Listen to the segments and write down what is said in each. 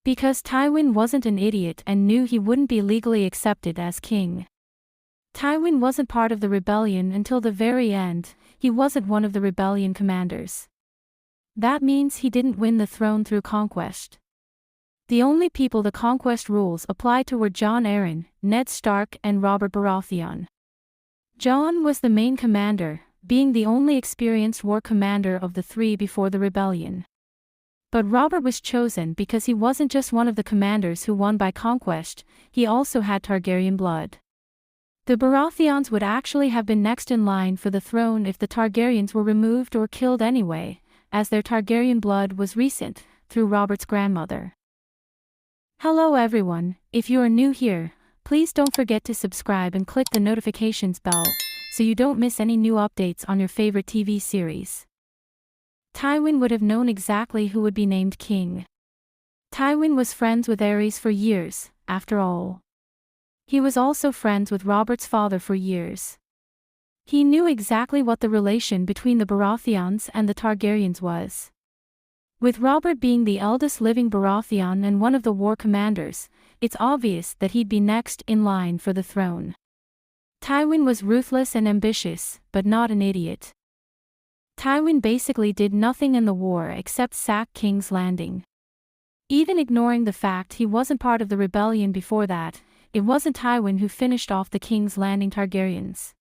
Because Tywin wasn't an idiot and knew he wouldn't be legally accepted as king. Tywin wasn't part of the rebellion until the very end. He wasn't one of the rebellion commanders. That means he didn't win the throne through conquest. The only people the conquest rules applied to were Jon Arryn, Ned Stark and Robert Baratheon. Jon was the main commander, being the only experienced war commander of the three before the rebellion. But Robert was chosen because he wasn't just one of the commanders who won by conquest, he also had Targaryen blood. The Baratheons would actually have been next in line for the throne if the Targaryens were removed or killed anyway, as their Targaryen blood was recent, through Robert's grandmother. Hello everyone, if you are new here, please don't forget to subscribe and click the notifications bell, so you don't miss any new updates on your favorite TV series. Tywin would have known exactly who would be named king. Tywin was friends with Aerys for years, after all. He was also friends with Robert's father for years. He knew exactly what the relation between the Baratheons and the Targaryens was. With Robert being the eldest living Baratheon and one of the war commanders, it's obvious that he'd be next in line for the throne. Tywin was ruthless and ambitious, but not an idiot. Tywin basically did nothing in the war except sack King's Landing. Even ignoring the fact he wasn't part of the rebellion before that, it wasn't Tywin who finished off the King's Landing Targaryens.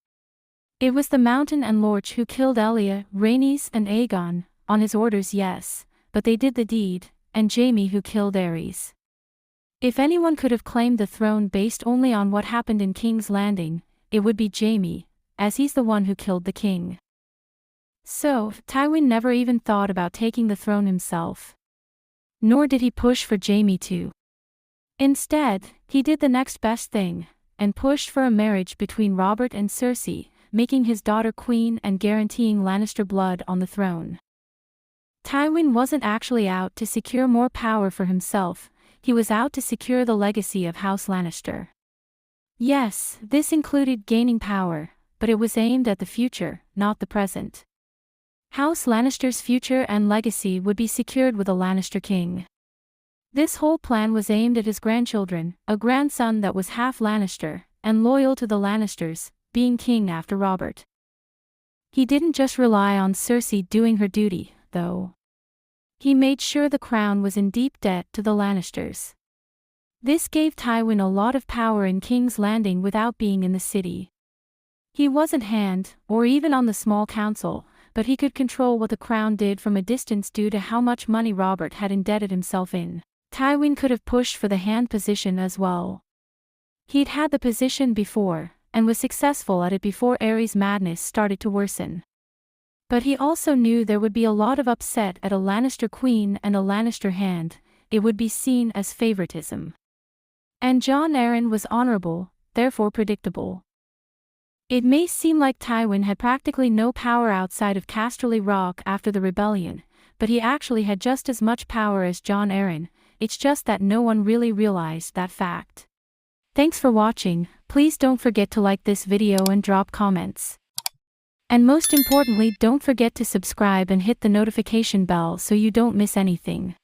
It was the Mountain and Lorch who killed Elia, Rhaenys and Aegon, on his orders yes, but they did the deed, and Jaime who killed Aerys. If anyone could have claimed the throne based only on what happened in King's Landing, it would be Jaime, as he's the one who killed the king. So, Tywin never even thought about taking the throne himself. Nor did he push for Jaime to. Instead, he did the next best thing, and pushed for a marriage between Robert and Cersei, making his daughter queen and guaranteeing Lannister blood on the throne. Tywin wasn't actually out to secure more power for himself, he was out to secure the legacy of House Lannister. Yes, this included gaining power, but it was aimed at the future, not the present. House Lannister's future and legacy would be secured with a Lannister king. This whole plan was aimed at his grandchildren, a grandson that was half Lannister, and loyal to the Lannisters, being king after Robert. He didn't just rely on Cersei doing her duty, though. He made sure the crown was in deep debt to the Lannisters. This gave Tywin a lot of power in King's Landing without being in the city. He wasn't hand, or even on the small council, but he could control what the crown did from a distance due to how much money Robert had indebted himself in. Tywin could have pushed for the hand position as well. He'd had the position before, and was successful at it before Aerys' madness started to worsen. But he also knew there would be a lot of upset at a Lannister queen and a Lannister hand, it would be seen as favoritism. And Jon Arryn was honorable, therefore predictable. It may seem like Tywin had practically no power outside of Casterly Rock after the rebellion, but he actually had just as much power as Jon Arryn, it's just that no one really realized that fact. Thanks for watching, please don't forget to like this video and drop comments. And most importantly, don't forget to subscribe and hit the notification bell so you don't miss anything.